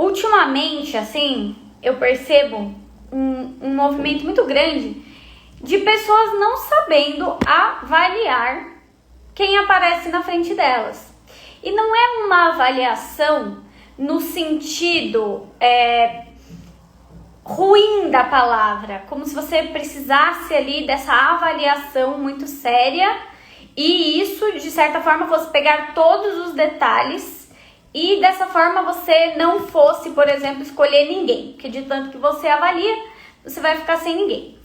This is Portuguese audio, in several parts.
ultimamente, assim, eu percebo um movimento muito grande de pessoas não sabendo avaliar quem aparece na frente delas. E não é uma avaliação no sentido ruim da palavra, como se você precisasse ali dessa avaliação muito séria e isso, de certa forma, fosse pegar todos os detalhes e dessa forma você não fosse, por exemplo, escolher ninguém, porque de tanto que você avalia, você vai ficar sem ninguém.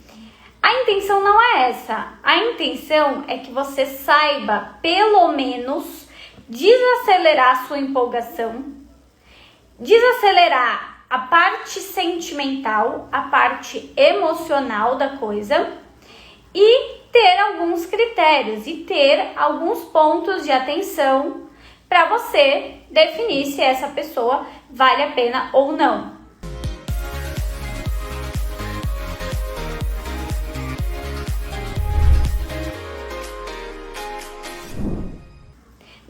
A intenção não é essa. A intenção é que você saiba, pelo menos, desacelerar a sua empolgação, desacelerar a parte sentimental, a parte emocional da coisa e ter alguns critérios e ter alguns pontos de atenção para você definir se essa pessoa vale a pena ou não.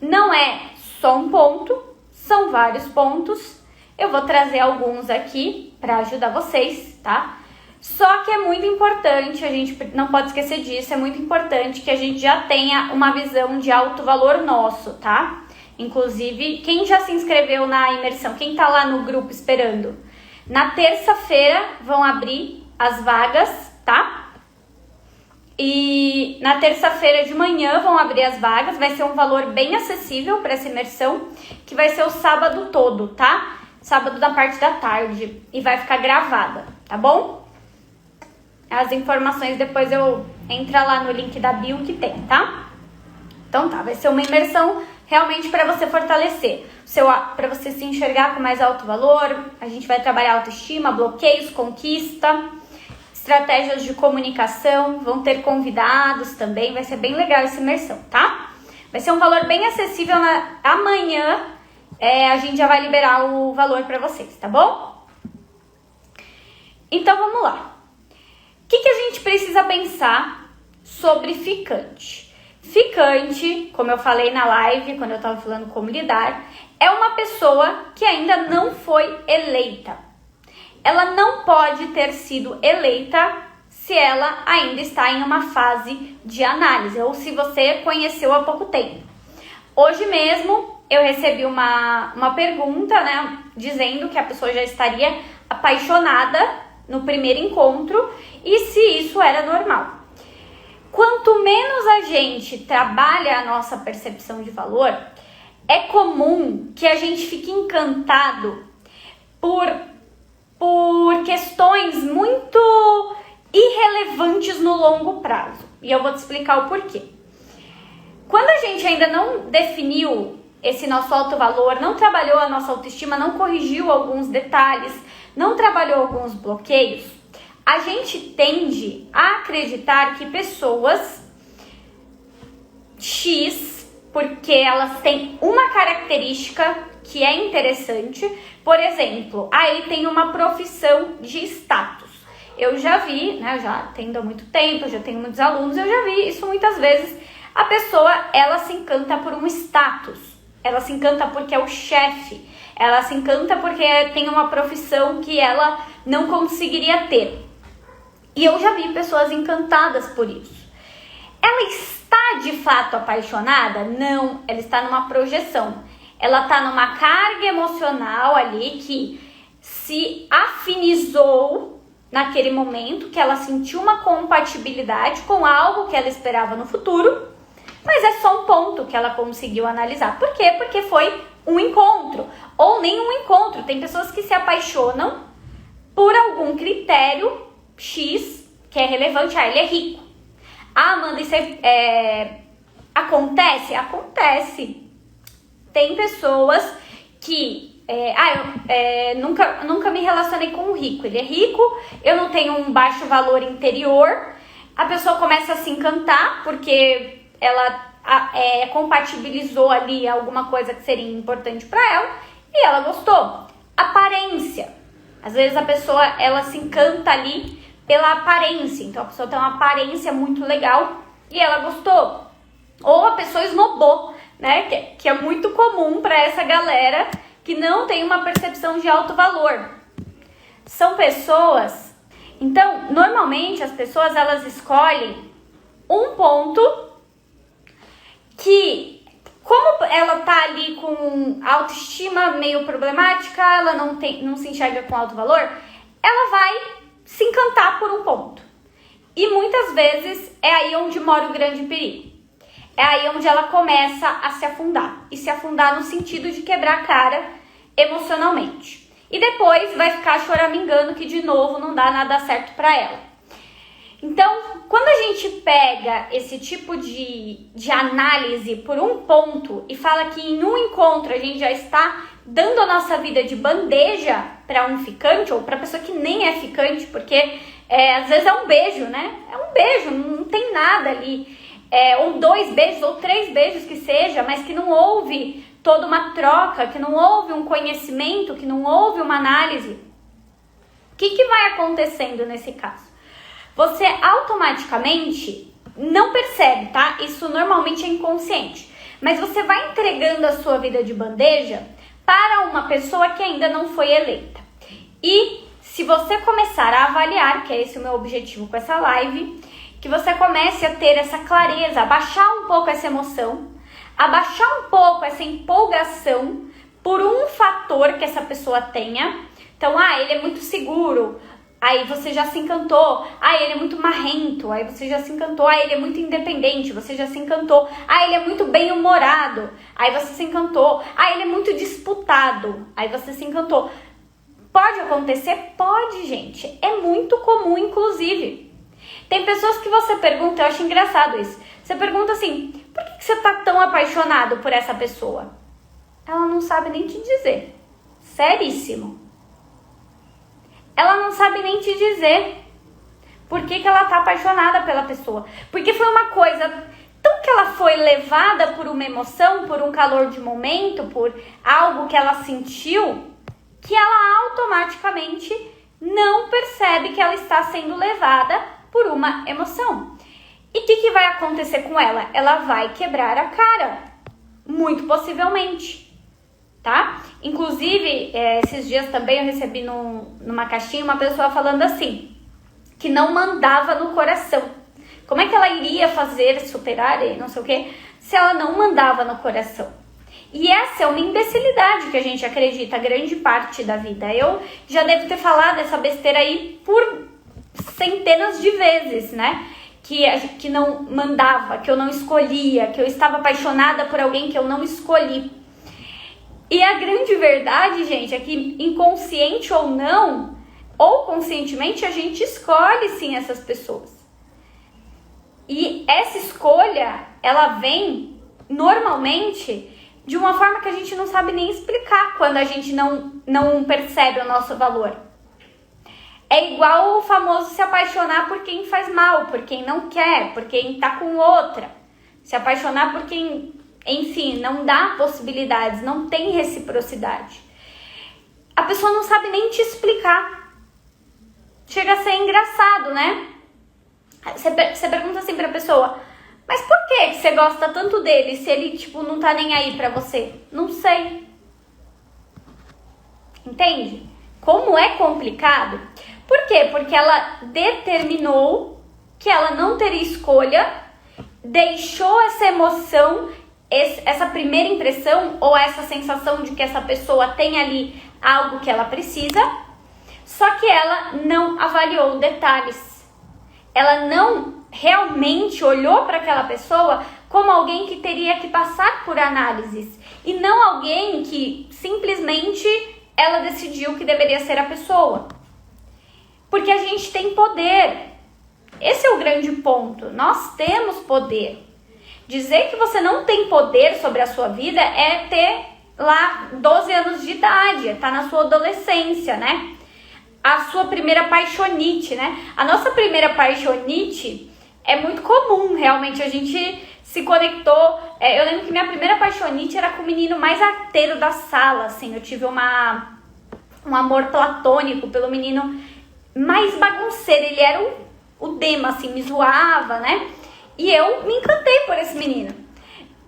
Não é só um ponto, são vários pontos. Eu vou trazer alguns aqui para ajudar vocês, tá? Só que é muito importante, a gente não pode esquecer disso, é muito importante que a gente já tenha uma visão de alto valor nosso, tá? Inclusive, quem já se inscreveu na imersão, quem tá lá no grupo esperando, na terça-feira vão abrir as vagas, tá? E na terça-feira de manhã vão abrir as vagas, vai ser um valor bem acessível para essa imersão, que vai ser o sábado todo, tá? Sábado da parte da tarde e vai ficar gravada, tá bom? As informações depois eu entro lá no link da bio que tem, tá? Então tá, vai ser uma imersão realmente para você fortalecer, para você se enxergar com mais alto valor. A gente vai trabalhar autoestima, bloqueios, conquista, estratégias de comunicação, vão ter convidados também, vai ser bem legal essa imersão, tá? Vai ser um valor bem acessível. Amanhã a gente já vai liberar o valor para vocês, tá bom? Então vamos lá. O que a gente precisa pensar sobre ficante? Ficante, como eu falei na live, quando eu estava falando como lidar, é uma pessoa que ainda não foi eleita. Ela não pode ter sido eleita se ela ainda está em uma fase de análise ou se você conheceu há pouco tempo. Hoje mesmo eu recebi uma pergunta, né, dizendo que a pessoa já estaria apaixonada no primeiro encontro e se isso era normal. Quanto menos a gente trabalha a nossa percepção de valor, é comum que a gente fique encantado por questões muito irrelevantes no longo prazo. E eu vou te explicar o porquê. Quando a gente ainda não definiu esse nosso alto valor, não trabalhou a nossa autoestima, não corrigiu alguns detalhes, não trabalhou alguns bloqueios, a gente tende a acreditar que pessoas X, porque elas têm uma característica que é interessante, por exemplo, aí tem uma profissão de status. Eu já vi, né, eu já atendo há muito tempo, já tenho muitos alunos, eu já vi isso muitas vezes. A pessoa, ela se encanta por um status, ela se encanta porque é o chefe, ela se encanta porque tem uma profissão que ela não conseguiria ter. E eu já vi pessoas encantadas por isso. Ela está de fato apaixonada? Não, ela está numa projeção. Ela está numa carga emocional ali que se afinizou naquele momento, que ela sentiu uma compatibilidade com algo que ela esperava no futuro, mas é só um ponto que ela conseguiu analisar. Por quê? Porque foi um encontro, ou nem um encontro. Tem pessoas que se apaixonam por algum critério X que é relevante. Ele é rico. Amanda, isso acontece? Acontece. Tem pessoas que nunca me relacionei com um rico. Ele é rico, eu não tenho um baixo valor interior. A pessoa começa a se encantar porque ela compatibilizou ali alguma coisa que seria importante para ela e ela gostou. Aparência. Às vezes a pessoa ela se encanta ali pela aparência. Então a pessoa tem uma aparência muito legal e ela gostou. Ou a pessoa esnobou, né? Que é muito comum para essa galera que não têm uma percepção de alto valor. São pessoas... Então, normalmente as pessoas elas escolhem um ponto que, como ela tá ali com autoestima meio problemática, ela não se enxerga com alto valor, ela vai se encantar por um ponto. E muitas vezes é aí onde mora o grande perigo. É aí onde ela começa a se afundar. E se afundar no sentido de quebrar a cara emocionalmente. E depois vai ficar choramingando que de novo não dá nada certo pra ela. Então, quando a gente pega esse tipo de análise por um ponto e fala que em um encontro a gente já está dando a nossa vida de bandeja para um ficante ou para pessoa que nem é ficante, porque às vezes é um beijo, né? É um beijo, não tem nada ali. Ou 2 beijos, ou 3 beijos que seja, mas que não houve toda uma troca, que não houve um conhecimento, que não houve uma análise. O que vai acontecendo nesse caso? Você automaticamente não percebe, tá? Isso normalmente é inconsciente. Mas você vai entregando a sua vida de bandeja para uma pessoa que ainda não foi eleita. E se você começar a avaliar, que é esse o meu objetivo com essa live, que você comece a ter essa clareza, abaixar um pouco essa emoção, abaixar um pouco essa empolgação por um fator que essa pessoa tenha. Então, ele é muito seguro, aí você já se encantou. Ele é muito marrento, aí você já se encantou. Ele é muito independente, você já se encantou. Ele é muito bem-humorado, aí você se encantou. Ele é muito disputado, aí você se encantou. Pode acontecer? Pode, gente. É muito comum, inclusive. Tem pessoas que você pergunta, eu acho engraçado isso. Você pergunta assim, por que você tá tão apaixonado por essa pessoa? Ela não sabe nem te dizer. Seríssimo. Ela não sabe nem te dizer por que ela tá apaixonada pela pessoa. Porque foi uma coisa tão que ela foi levada por uma emoção, por um calor de momento, por algo que ela sentiu, que ela automaticamente não percebe que ela está sendo levada por uma emoção. E o que vai acontecer com ela? Ela vai quebrar a cara, muito possivelmente, tá? Inclusive, esses dias também eu recebi numa caixinha uma pessoa falando assim, que não mandava no coração. Como é que ela iria fazer, superar e não sei o que, se ela não mandava no coração? E essa é uma imbecilidade que a gente acredita grande parte da vida. Eu já devo ter falado essa besteira aí por centenas de vezes, né? Que não mandava, que eu não escolhia, que eu estava apaixonada por alguém que eu não escolhi. E a grande verdade, gente, é que inconsciente ou não, ou conscientemente, a gente escolhe sim essas pessoas. E essa escolha, ela vem normalmente de uma forma que a gente não sabe nem explicar quando a gente não percebe o nosso valor. É igual o famoso se apaixonar por quem faz mal, por quem não quer, por quem tá com outra. Se apaixonar por quem, enfim, não dá possibilidades, não tem reciprocidade. A pessoa não sabe nem te explicar. Chega a ser engraçado, né? Você pergunta assim pra pessoa, mas por que você gosta tanto dele se ele, não tá nem aí pra você? Não sei. Entende? Como é complicado? Por quê? Porque ela determinou que ela não teria escolha, deixou essa emoção, essa primeira impressão ou essa sensação de que essa pessoa tem ali algo que ela precisa, só que ela não avaliou detalhes. Ela não realmente olhou para aquela pessoa como alguém que teria que passar por análises e não alguém que simplesmente ela decidiu que deveria ser a pessoa. Porque a gente tem poder. Esse é o grande ponto. Nós temos poder. Dizer que você não tem poder sobre a sua vida é ter lá 12 anos de idade, tá na sua adolescência, né? A sua primeira paixonite, né? A nossa primeira paixonite é muito comum, realmente. A gente se conectou. Eu lembro que minha primeira paixonite era com o menino mais arteiro da sala, assim. Eu tive um amor platônico pelo menino mais bagunceiro. Ele era o dema, assim, me zoava, né? E eu me encantei por esse menino.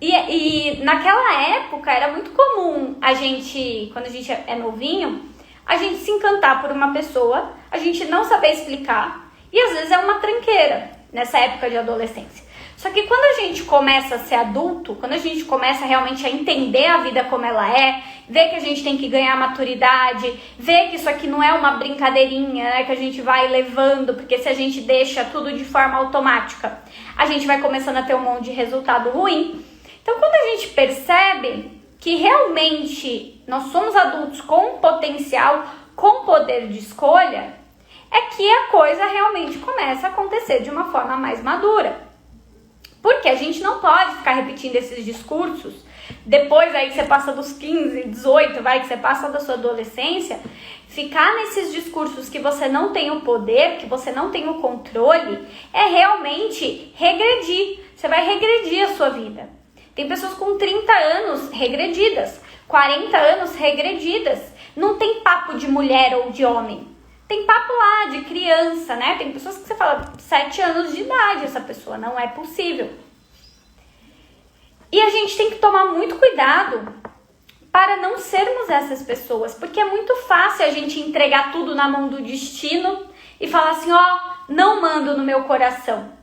E naquela época era muito comum a gente, quando a gente é novinho, a gente se encantar por uma pessoa, a gente não saber explicar, e às vezes é uma tranqueira nessa época de adolescência. Só que quando a gente começa a ser adulto, quando a gente começa realmente a entender a vida como ela é, ver que a gente tem que ganhar maturidade, ver que isso aqui não é uma brincadeirinha, né, que a gente vai levando, porque se a gente deixa tudo de forma automática, a gente vai começando a ter um monte de resultado ruim. Então, quando a gente percebe que realmente nós somos adultos com potencial, com poder de escolha, é que a coisa realmente começa a acontecer de uma forma mais madura. Porque a gente não pode ficar repetindo esses discursos, depois aí que você passa dos 15, 18, vai que você passa da sua adolescência, ficar nesses discursos que você não tem o poder, que você não tem o controle, é realmente regredir. Você vai regredir a sua vida. Tem pessoas com 30 anos regredidas, 40 anos regredidas. Não tem papo de mulher ou de homem. Tem papo lá de criança, né? Tem pessoas que você fala, 7 anos de idade essa pessoa, não é possível. E a gente tem que tomar muito cuidado para não sermos essas pessoas, porque é muito fácil a gente entregar tudo na mão do destino e falar assim, ó, não mando no meu coração.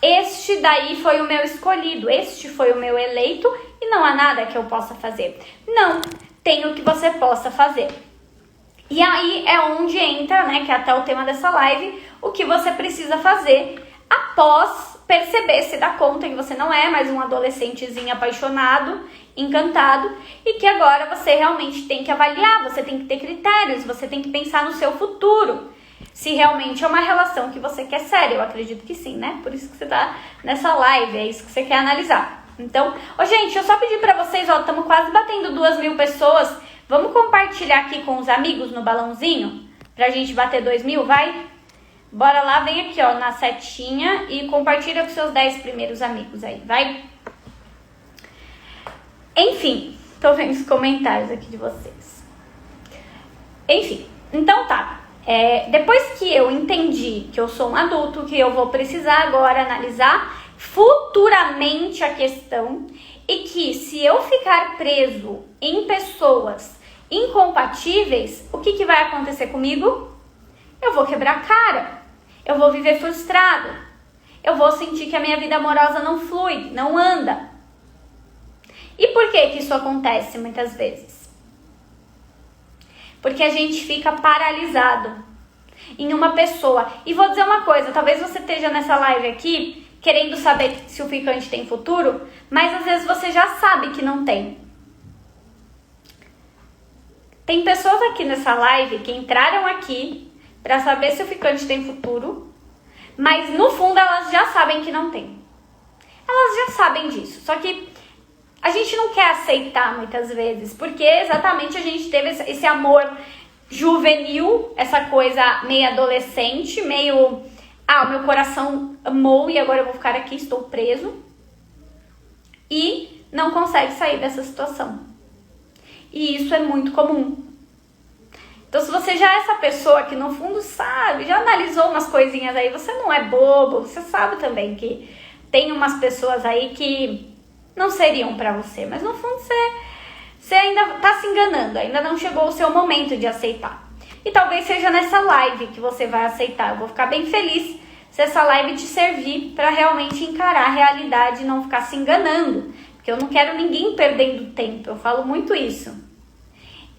Este daí foi o meu escolhido, este foi o meu eleito e não há nada que eu possa fazer. Não, tem o que você possa fazer. E aí é onde entra, né, que é até o tema dessa live, o que você precisa fazer após perceber, se dar conta que você não é mais um adolescentezinho apaixonado, encantado, e que agora você realmente tem que avaliar, você tem que ter critérios, você tem que pensar no seu futuro. Se realmente é uma relação que você quer séria, eu acredito que sim, né? Por isso que você tá nessa live, é isso que você quer analisar. Então, gente, eu só pedi pra vocês, estamos quase batendo 2.000 pessoas. Vamos compartilhar aqui com os amigos no balãozinho? Pra gente bater 2.000, vai? Bora lá, vem aqui, na setinha e compartilha com seus 10 primeiros amigos aí, vai? Enfim, tô vendo os comentários aqui de vocês. Enfim, então tá. Depois que eu entendi que eu sou um adulto, que eu vou precisar agora analisar futuramente a questão e que se eu ficar preso em pessoas incompatíveis, o que vai acontecer comigo? Eu vou quebrar a cara, eu vou viver frustrado, eu vou sentir que a minha vida amorosa não flui, não anda. E por que isso acontece muitas vezes? Porque a gente fica paralisado em uma pessoa. E vou dizer uma coisa, talvez você esteja nessa live aqui querendo saber se o ficante tem futuro, mas às vezes você já sabe que não tem. Tem pessoas aqui nessa live que entraram aqui para saber se o ficante tem futuro, mas no fundo elas já sabem que não tem. Elas já sabem disso, só que a gente não quer aceitar muitas vezes, porque exatamente a gente teve esse amor juvenil, essa coisa meio adolescente, meio, o meu coração amou e agora eu vou ficar aqui, estou preso, e não consegue sair dessa situação. E isso é muito comum. Então, se você já é essa pessoa que no fundo sabe, já analisou umas coisinhas aí, você não é bobo, você sabe também que tem umas pessoas aí que não seriam pra você, mas no fundo você ainda tá se enganando, ainda não chegou o seu momento de aceitar. E talvez seja nessa live que você vai aceitar. Eu vou ficar bem feliz se essa live te servir pra realmente encarar a realidade e não ficar se enganando, porque eu não quero ninguém perdendo tempo, eu falo muito isso.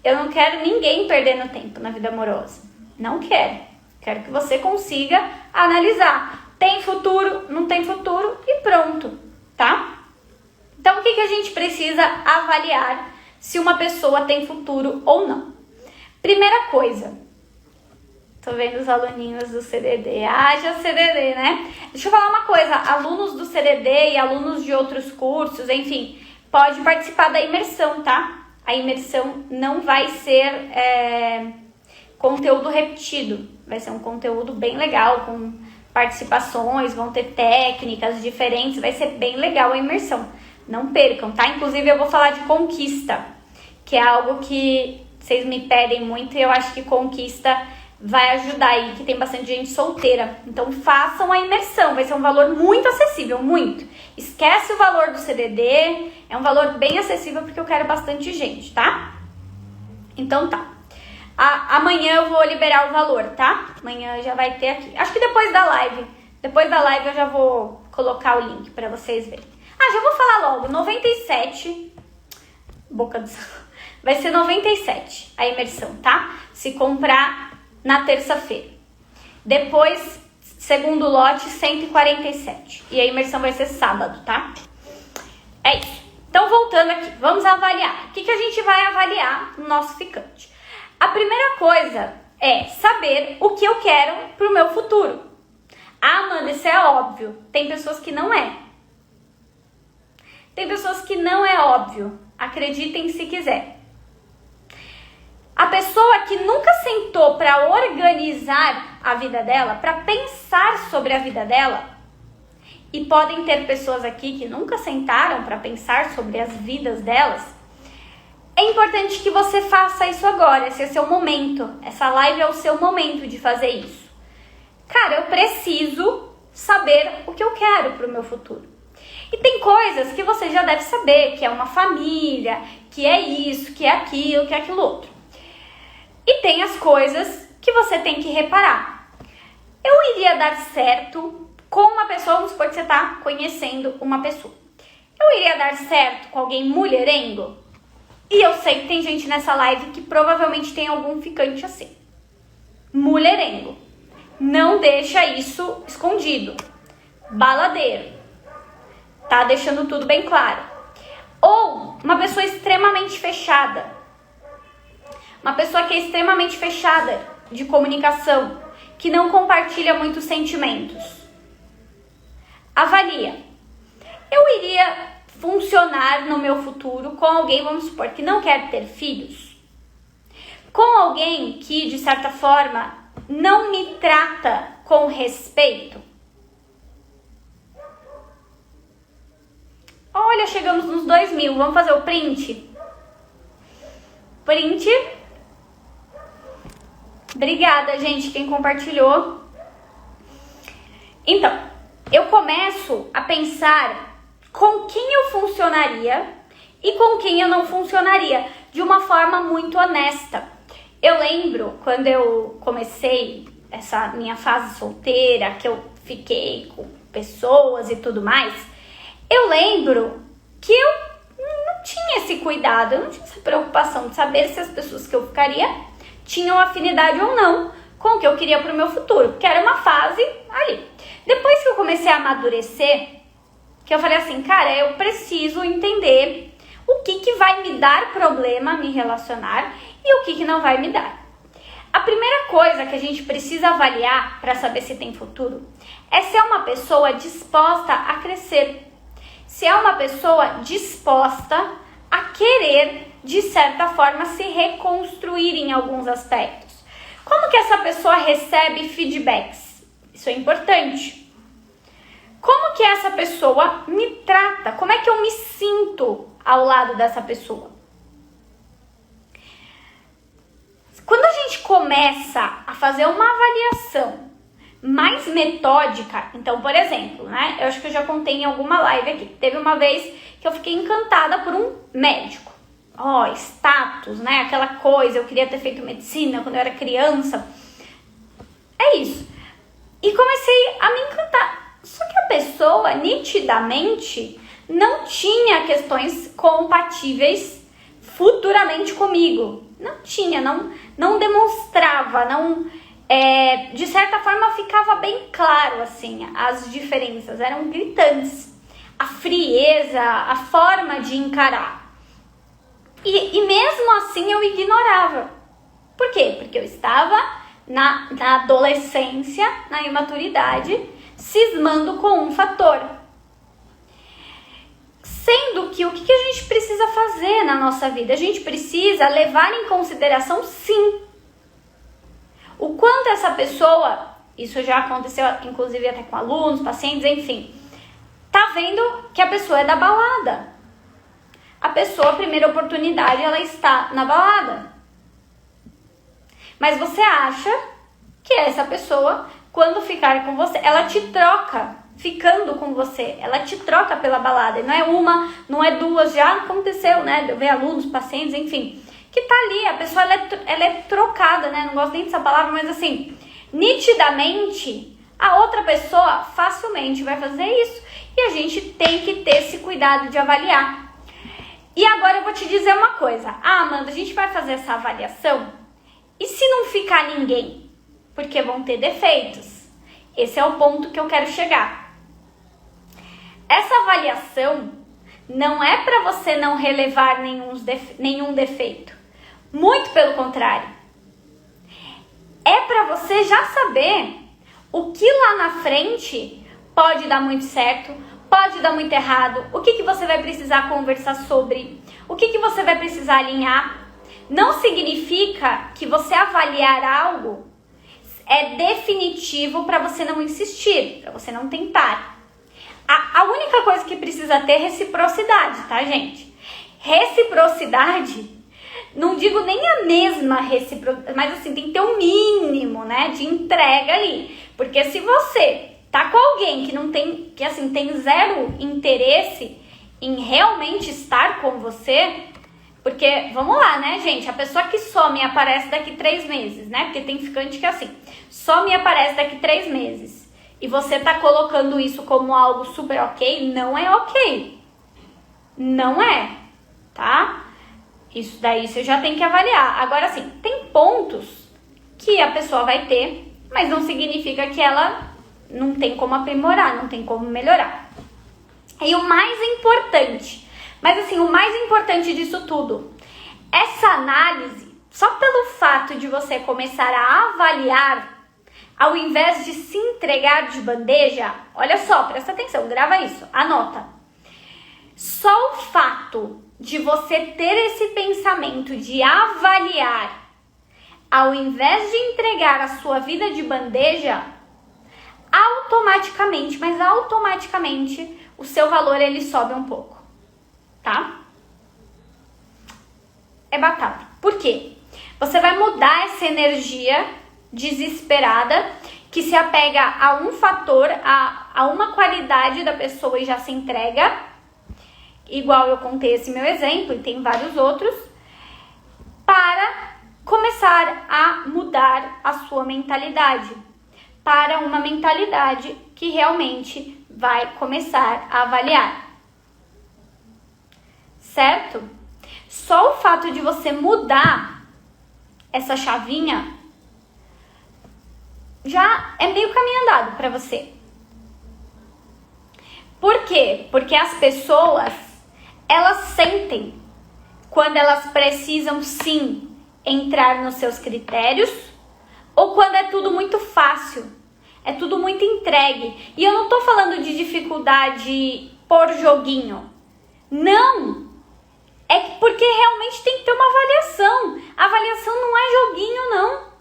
Eu não quero ninguém perdendo tempo na vida amorosa. Não quero. Quero que você consiga analisar. Tem futuro, não tem futuro e pronto, tá? Então, o que a gente precisa avaliar se uma pessoa tem futuro ou não? Primeira coisa. Tô vendo os aluninhos do CDD. Já CDD, né? Deixa eu falar uma coisa. Alunos do CDD e alunos de outros cursos, enfim, pode participar da imersão, tá? A imersão não vai ser conteúdo repetido. Vai ser um conteúdo bem legal, com participações, vão ter técnicas diferentes. Vai ser bem legal a imersão. Não percam, tá? Inclusive, eu vou falar de conquista, que é algo que vocês me pedem muito e eu acho que conquista vai ajudar aí, que tem bastante gente solteira. Então façam a imersão, vai ser um valor muito acessível, muito. Esquece o valor do CDD, é um valor bem acessível porque eu quero bastante gente, tá? Então tá. Amanhã eu vou liberar o valor, tá? Amanhã já vai ter aqui. Acho que depois da live. Depois da live eu já vou colocar o link pra vocês verem. Já vou falar logo. 97. Boca do céu. Vai ser 97 a imersão, tá? Se comprar na terça-feira. Depois, segundo lote, 147. E a imersão vai ser sábado, tá? É isso. Então, voltando aqui. Vamos avaliar. O que a gente vai avaliar no nosso ficante? A primeira coisa é saber o que eu quero pro meu futuro. Amanda, isso é óbvio. Tem pessoas que não é. Tem pessoas que não é óbvio. Acreditem se quiser. A pessoa que nunca sentou para organizar a vida dela, para pensar sobre a vida dela, e podem ter pessoas aqui que nunca sentaram para pensar sobre as vidas delas, é importante que você faça isso agora. Esse é o seu momento. Essa live é o seu momento de fazer isso. Cara, eu preciso saber o que eu quero para o meu futuro. E tem coisas que você já deve saber, que é uma família, que é isso, que é aquilo, que é aquilo outro. E tem as coisas que você tem que reparar. Eu iria dar certo com uma pessoa, vamos supor que você está conhecendo uma pessoa. Eu iria dar certo com alguém mulherengo? E eu sei que tem gente nessa live que provavelmente tem algum ficante assim. Mulherengo. Não deixa isso escondido. Baladeiro. Tá deixando tudo bem claro. Ou uma pessoa extremamente fechada. Uma pessoa que é extremamente fechada de comunicação, que não compartilha muitos sentimentos. Avalia. Eu iria funcionar no meu futuro com alguém, vamos supor, que não quer ter filhos? Com alguém que, de certa forma, não me trata com respeito? Olha, chegamos nos 2.000. Vamos fazer o print? Print. Obrigada, gente, quem compartilhou. Então, eu começo a pensar com quem eu funcionaria e com quem eu não funcionaria, de uma forma muito honesta. Eu lembro quando eu comecei essa minha fase solteira, que eu fiquei com pessoas e tudo mais, eu lembro que eu não tinha esse cuidado, eu não tinha essa preocupação de saber se as pessoas que eu ficaria tinham afinidade ou não com o que eu queria para o meu futuro, porque era uma fase ali. Depois que eu comecei a amadurecer, que eu falei assim, cara, eu preciso entender o que vai me dar problema me relacionar e o que não vai me dar. A primeira coisa que a gente precisa avaliar para saber se tem futuro é se é uma pessoa disposta a crescer, se é uma pessoa disposta a querer, de certa forma, se reconstruir em alguns aspectos. Como que essa pessoa recebe feedbacks? Isso é importante. Como que essa pessoa me trata? Como é que eu me sinto ao lado dessa pessoa? Quando a gente começa a fazer uma avaliação mais metódica, então, por exemplo, né? Eu acho que eu já contei em alguma live aqui. Teve uma vez que eu fiquei encantada por um médico. Status, né? Aquela coisa, eu queria ter feito medicina quando eu era criança. É isso. E comecei a me encantar. Só que a pessoa, nitidamente, não tinha questões compatíveis futuramente comigo. Não tinha, não demonstrava, não... de certa forma ficava bem claro, assim, as diferenças eram gritantes. A frieza, a forma de encarar. E mesmo assim eu ignorava. Por quê? Porque eu estava na adolescência, na imaturidade, cismando com um fator. Sendo que o que a gente precisa fazer na nossa vida? A gente precisa levar em consideração, sim, o quanto essa pessoa, isso já aconteceu inclusive até com alunos, pacientes, enfim, tá vendo que a pessoa é da balada. A pessoa, a primeira oportunidade, ela está na balada. Mas você acha que é essa pessoa, quando ficar com você, ela te troca, ficando com você, ela te troca pela balada. Não é uma, não é duas, já aconteceu, né? Eu vejo alunos, pacientes, enfim, que tá ali, a pessoa ela é trocada, né? Não gosto nem dessa palavra, mas assim, nitidamente, a outra pessoa facilmente vai fazer isso. E a gente tem que ter esse cuidado de avaliar. E agora eu vou te dizer uma coisa. Amanda, a gente vai fazer essa avaliação e se não ficar ninguém? Porque vão ter defeitos. Esse é o ponto que eu quero chegar. Essa avaliação não é para você não relevar nenhum defeito. Muito pelo contrário. É para você já saber o que lá na frente pode dar muito certo, pode dar muito errado, o que você vai precisar conversar sobre, o que você vai precisar alinhar. Não significa que você avaliar algo é definitivo para você não insistir, para você não tentar. A única coisa que precisa ter é reciprocidade, tá, gente? Reciprocidade, não digo nem a mesma reciprocidade, mas assim, tem que ter um mínimo, né, de entrega ali. Porque se você tá com alguém que não tem, que assim, tem zero interesse em realmente estar com você, porque, vamos lá, né, gente? A pessoa que some e aparece daqui 3 meses, né? Porque tem ficante que é assim, some e aparece daqui 3 meses. E você tá colocando isso como algo super ok, não é ok. Não é, tá? Isso daí você já tem que avaliar. Agora, assim, tem pontos que a pessoa vai ter, mas não significa que ela não tem como aprimorar, não tem como melhorar. E o mais importante, mas assim, o mais importante disso tudo, essa análise, só pelo fato de você começar a avaliar, ao invés de se entregar de bandeja, olha só, presta atenção, grava isso, anota. Só o fato de você ter esse pensamento de avaliar, ao invés de entregar a sua vida de bandeja, automaticamente, mas automaticamente, o seu valor ele sobe um pouco, tá? É batata. Por quê? Você vai mudar essa energia desesperada que se apega a um fator, a uma qualidade da pessoa e já se entrega, igual eu contei esse meu exemplo e tem vários outros, para começar a mudar a sua mentalidade, para uma mentalidade que realmente vai começar a avaliar. Certo? Só o fato de você mudar essa chavinha já é meio caminho andado para você. Por quê? Porque as pessoas, elas sentem quando elas precisam sim entrar nos seus critérios ou quando é tudo muito fácil, é tudo muito entregue. E eu não tô falando de dificuldade por joguinho. Não! É porque realmente tem que ter uma avaliação. A avaliação não é joguinho, não.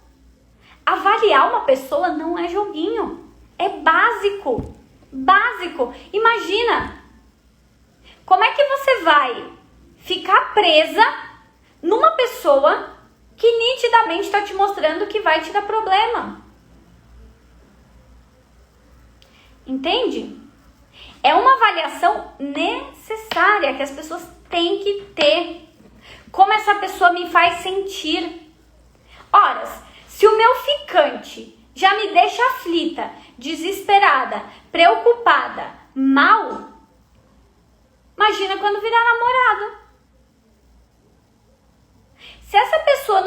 Avaliar uma pessoa não é joguinho. É básico. Básico. Imagina. Como é que você vai ficar presa numa pessoa que nitidamente está te mostrando que vai te dar problema? Entende? É uma avaliação necessária que as pessoas têm que ter. Como essa pessoa me faz sentir. Ora, se o meu ficante já me deixa aflita, desesperada, preocupada, mal, imagina quando virar namorado. Se essa pessoa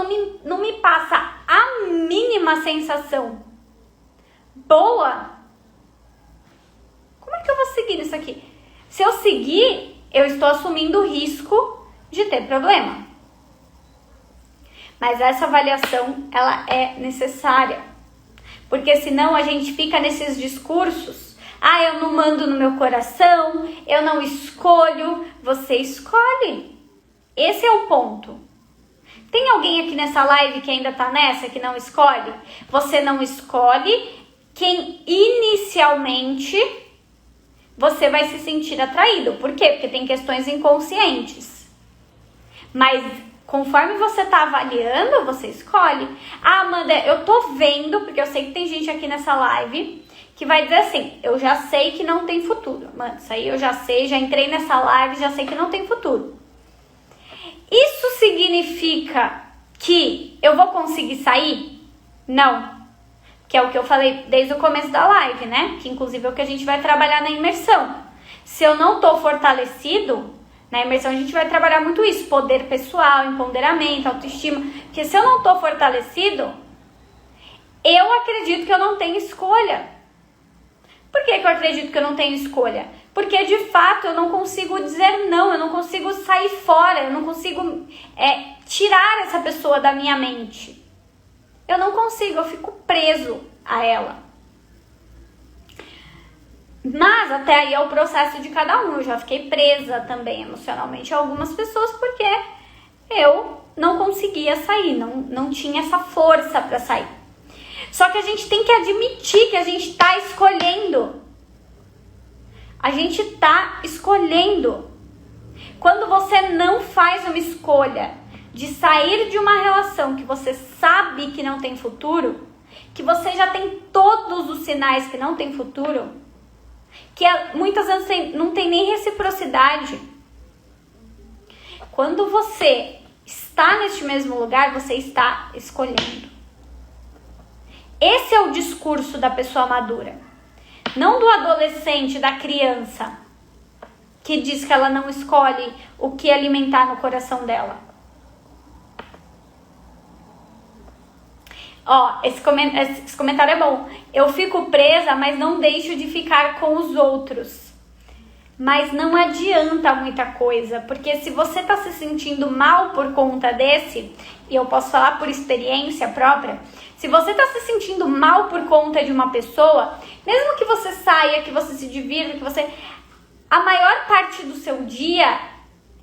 não me passa a mínima sensação boa, como é que eu vou seguir isso aqui? Se eu seguir, eu estou assumindo o risco de ter problema. Mas essa avaliação, ela é necessária. Porque senão a gente fica nesses discursos. Ah, eu não mando no meu coração, eu não escolho. Você escolhe. Esse é o ponto. Tem alguém aqui nessa live que ainda tá nessa, que não escolhe? Você não escolhe quem inicialmente você vai se sentir atraído. Por quê? Porque tem questões inconscientes. Mas Conforme você tá avaliando, você escolhe. Ah, Amanda, eu tô vendo, porque eu sei que tem gente aqui nessa live que vai dizer assim, eu já sei que não tem futuro. Mano, isso aí eu já sei, já entrei nessa live, já sei que não tem futuro. Isso significa que eu vou conseguir sair? Não. Que é o que eu falei desde o começo da live, né? Que inclusive é o que a gente vai trabalhar na imersão. Se eu não tô fortalecido, na imersão a gente vai trabalhar muito isso. Poder pessoal, empoderamento, autoestima. Porque se eu não tô fortalecido, eu acredito que eu não tenho escolha. Por que eu acredito que eu não tenho escolha? Porque de fato eu não consigo dizer não, eu não consigo sair fora, eu não consigo tirar essa pessoa da minha mente. Eu não consigo, eu fico preso a ela. Mas até aí é o processo de cada um. Eu já fiquei presa também emocionalmente a algumas pessoas porque eu não conseguia sair, não tinha essa força para sair. Só que a gente tem que admitir que a gente está escolhendo. A gente está escolhendo. Quando você não faz uma escolha de sair de uma relação que você sabe que não tem futuro, que você já tem todos os sinais que não tem futuro, que muitas vezes não tem nem reciprocidade. Quando você está neste mesmo lugar, você está escolhendo. Esse é o discurso da pessoa madura. Não do adolescente, da criança, que diz que ela não escolhe o que alimentar no coração dela. Ó, esse comentário é bom. Eu fico presa, mas não deixo de ficar com os outros. Mas não adianta muita coisa, porque se você tá se sentindo mal por conta desse, e eu posso falar por experiência própria, se você tá se sentindo mal por conta de uma pessoa, mesmo que você saia, que você se divirta, que você... A maior parte do seu dia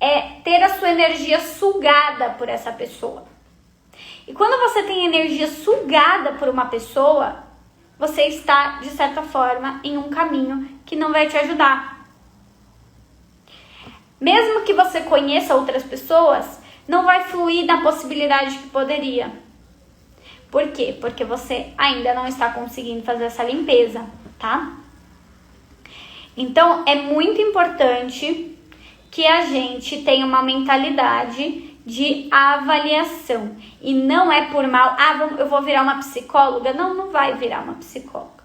é ter a sua energia sugada por essa pessoa. E quando você tem energia sugada por uma pessoa, você está, de certa forma, em um caminho que não vai te ajudar. Mesmo que você conheça outras pessoas, não vai fluir na possibilidade que poderia. Por quê? Porque você ainda não está conseguindo fazer essa limpeza, tá? Então, é muito importante que a gente tenha uma mentalidade de avaliação. E não é por mal, eu vou virar uma psicóloga. Não vai virar uma psicóloga.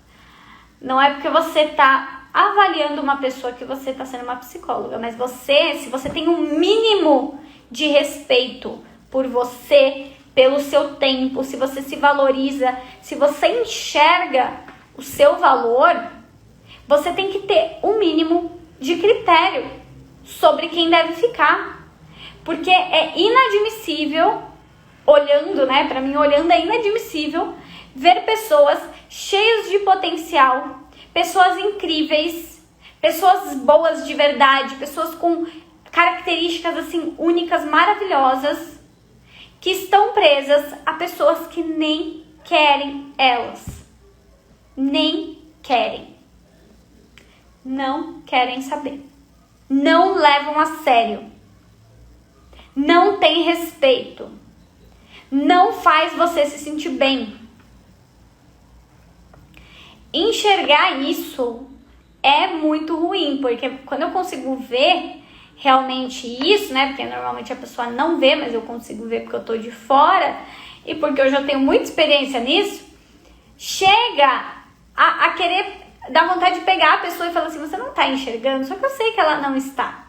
Não é porque você tá avaliando uma pessoa que você tá sendo uma psicóloga. Mas se você tem um mínimo de respeito por você, pelo seu tempo, se você se valoriza, se você enxerga o seu valor, você tem que ter um mínimo de critério sobre quem deve ficar. Porque é inadmissível, olhando, né? Pra mim, olhando é inadmissível ver pessoas cheias de potencial, pessoas incríveis, pessoas boas de verdade, pessoas com características assim únicas, maravilhosas, que estão presas a pessoas que nem querem elas. Nem querem. Não querem saber. Não levam a sério. Não tem respeito. Não faz você se sentir bem. Enxergar isso é muito ruim, porque quando eu consigo ver realmente isso, né? Porque normalmente a pessoa não vê, mas eu consigo ver porque eu tô de fora e porque eu já tenho muita experiência nisso, chega a querer dar vontade de pegar a pessoa e falar assim, você não tá enxergando, só que eu sei que ela não está.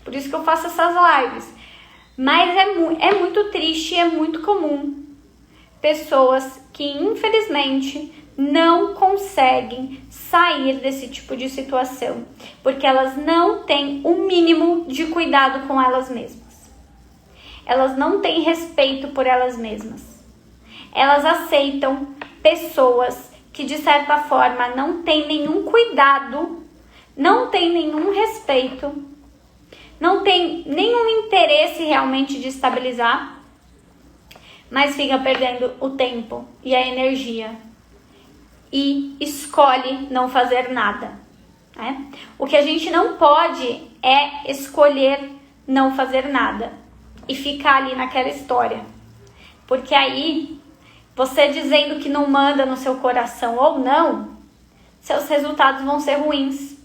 Por isso que eu faço essas lives. Mas é muito triste e é muito comum pessoas que infelizmente não conseguem sair desse tipo de situação, porque elas não têm o mínimo de cuidado com elas mesmas. Elas não têm respeito por elas mesmas. Elas aceitam pessoas que de certa forma não têm nenhum cuidado, não têm nenhum respeito, não tem nenhum interesse realmente de estabilizar, mas fica perdendo o tempo e a energia e escolhe não fazer nada, né? O que a gente não pode é escolher não fazer nada. e ficar ali naquela história. Porque aí, você dizendo que não manda no seu coração ou não, seus resultados vão ser ruins.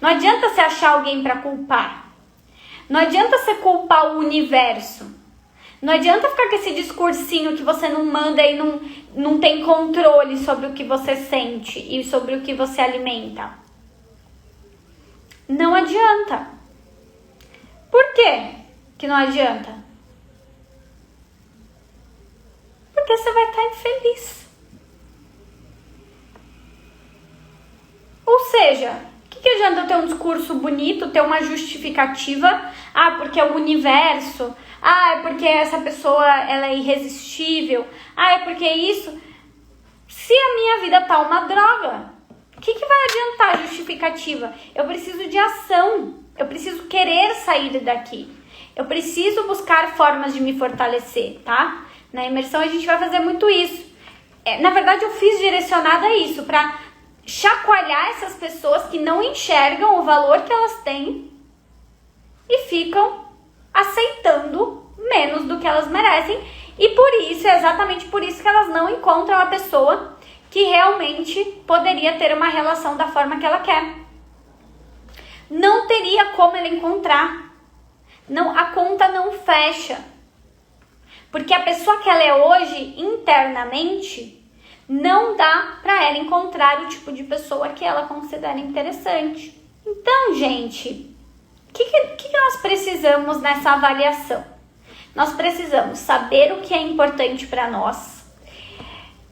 Não adianta você achar alguém para culpar. Não adianta você culpar o universo. Não adianta ficar com esse discursinho que você não manda e não tem controle sobre o que você sente e sobre o que você alimenta. Não adianta. Por quê que não adianta? Porque você vai estar infeliz. Ou seja, o que adianta eu ter um discurso bonito, ter uma justificativa? Ah, porque é o universo. Ah, é porque essa pessoa ela é irresistível. Ah, é porque isso. Se a minha vida tá uma droga, o que vai adiantar a justificativa? Eu preciso de ação. Eu preciso querer sair daqui. Eu preciso buscar formas de me fortalecer, tá? Na imersão a gente vai fazer muito isso. Na verdade, eu fiz direcionada a isso, para chacoalhar essas pessoas que não enxergam o valor que elas têm e ficam aceitando menos do que elas merecem. E por isso, é exatamente por isso que elas não encontram a pessoa que realmente poderia ter uma relação da forma que ela quer. Não teria como ela encontrar. Não, a conta não fecha. Porque a pessoa que ela é hoje, internamente, não dá para ela encontrar o tipo de pessoa que ela considera interessante. Então, gente, o que nós precisamos nessa avaliação? Nós precisamos saber o que é importante para nós.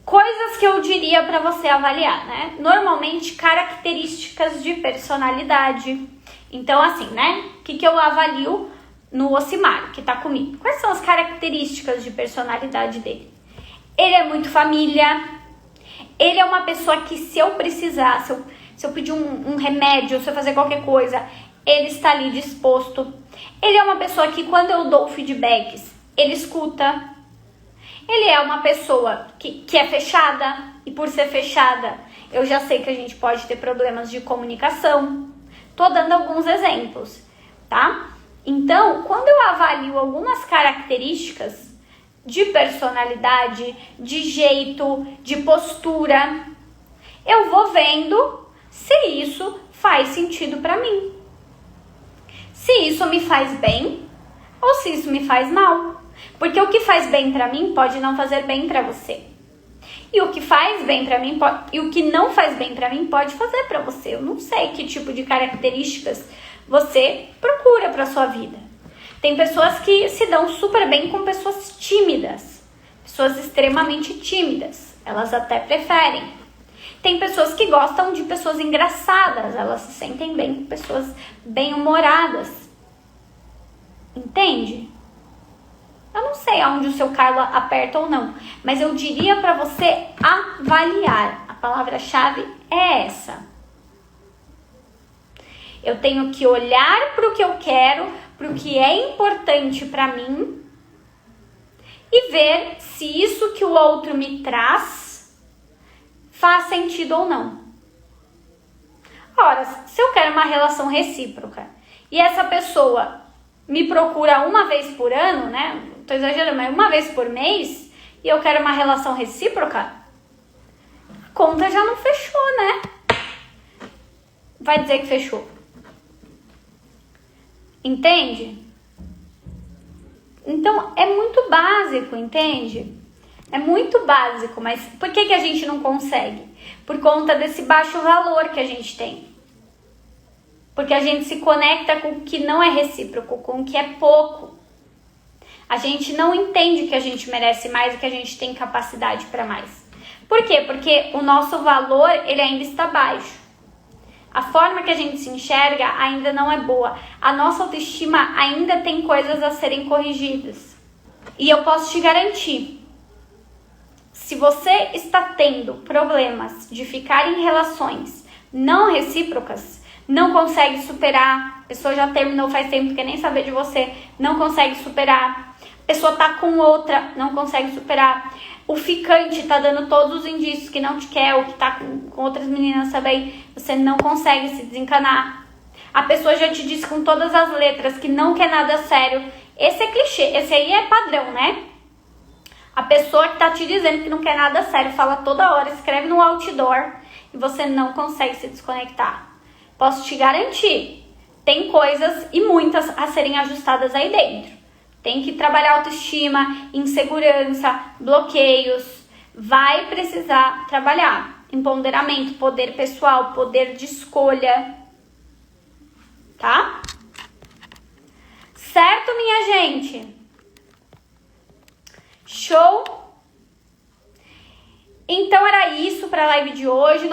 Coisas que eu diria para você avaliar, né? Normalmente, características de personalidade. Então, assim, né? O que eu avalio no Ocimar, que tá comigo? Quais são as características de personalidade dele? Ele é muito família. Ele é uma pessoa que, se eu precisar, se eu pedir um remédio, se eu fazer qualquer coisa, ele está ali disposto. Ele é uma pessoa que, quando eu dou feedbacks, ele escuta. Ele é uma pessoa que é fechada, e por ser fechada, eu já sei que a gente pode ter problemas de comunicação. Tô dando alguns exemplos, tá? Então, quando eu avalio algumas características de personalidade, de jeito, de postura, eu vou vendo se isso faz sentido para mim. Se isso me faz bem ou se isso me faz mal. Porque o que faz bem para mim pode não fazer bem para você. E o que faz bem para mim e o que não faz bem para mim pode fazer para você. Eu não sei que tipo de características você procura para sua vida. Tem pessoas que se dão super bem com pessoas tímidas, pessoas extremamente tímidas, elas até preferem. Tem pessoas que gostam de pessoas engraçadas, elas se sentem bem com pessoas bem-humoradas. Entende? Eu não sei aonde o seu calo aperta ou não, mas eu diria para você avaliar. A palavra-chave é essa. Eu tenho que olhar para o que eu quero, para o que é importante para mim e ver se isso que o outro me traz faz sentido ou não. Ora, se eu quero uma relação recíproca e essa pessoa me procura uma vez por ano, né? Tô exagerando, mas uma vez por mês, e eu quero uma relação recíproca, a conta já não fechou, né? Vai dizer que fechou. Entende? Então, é muito básico, entende? É muito básico, mas por que a gente não consegue? Por conta desse baixo valor que a gente tem. Porque a gente se conecta com o que não é recíproco, com o que é pouco. A gente não entende que a gente merece mais e que a gente tem capacidade para mais. Por quê? Porque o nosso valor, ele ainda está baixo. A forma que a gente se enxerga ainda não é boa. A nossa autoestima ainda tem coisas a serem corrigidas. E eu posso te garantir, se você está tendo problemas de ficar em relações não recíprocas, não consegue superar, a pessoa já terminou faz tempo, quer nem saber de você, não consegue superar, a pessoa tá com outra, não consegue superar, o ficante tá dando todos os indícios que não te quer, ou que tá com outras meninas também, você não consegue se desencanar, a pessoa já te disse com todas as letras que não quer nada sério Esse é clichê, esse aí é padrão, né? A pessoa que tá te dizendo que não quer nada sério, fala toda hora, escreve no outdoor e você não consegue se desconectar. Posso te garantir, tem coisas e muitas a serem ajustadas aí dentro. Tem que trabalhar autoestima, insegurança, bloqueios. Vai precisar trabalhar empoderamento, poder pessoal, poder de escolha, tá? Certo, minha gente? Show? Então era isso para a live de hoje.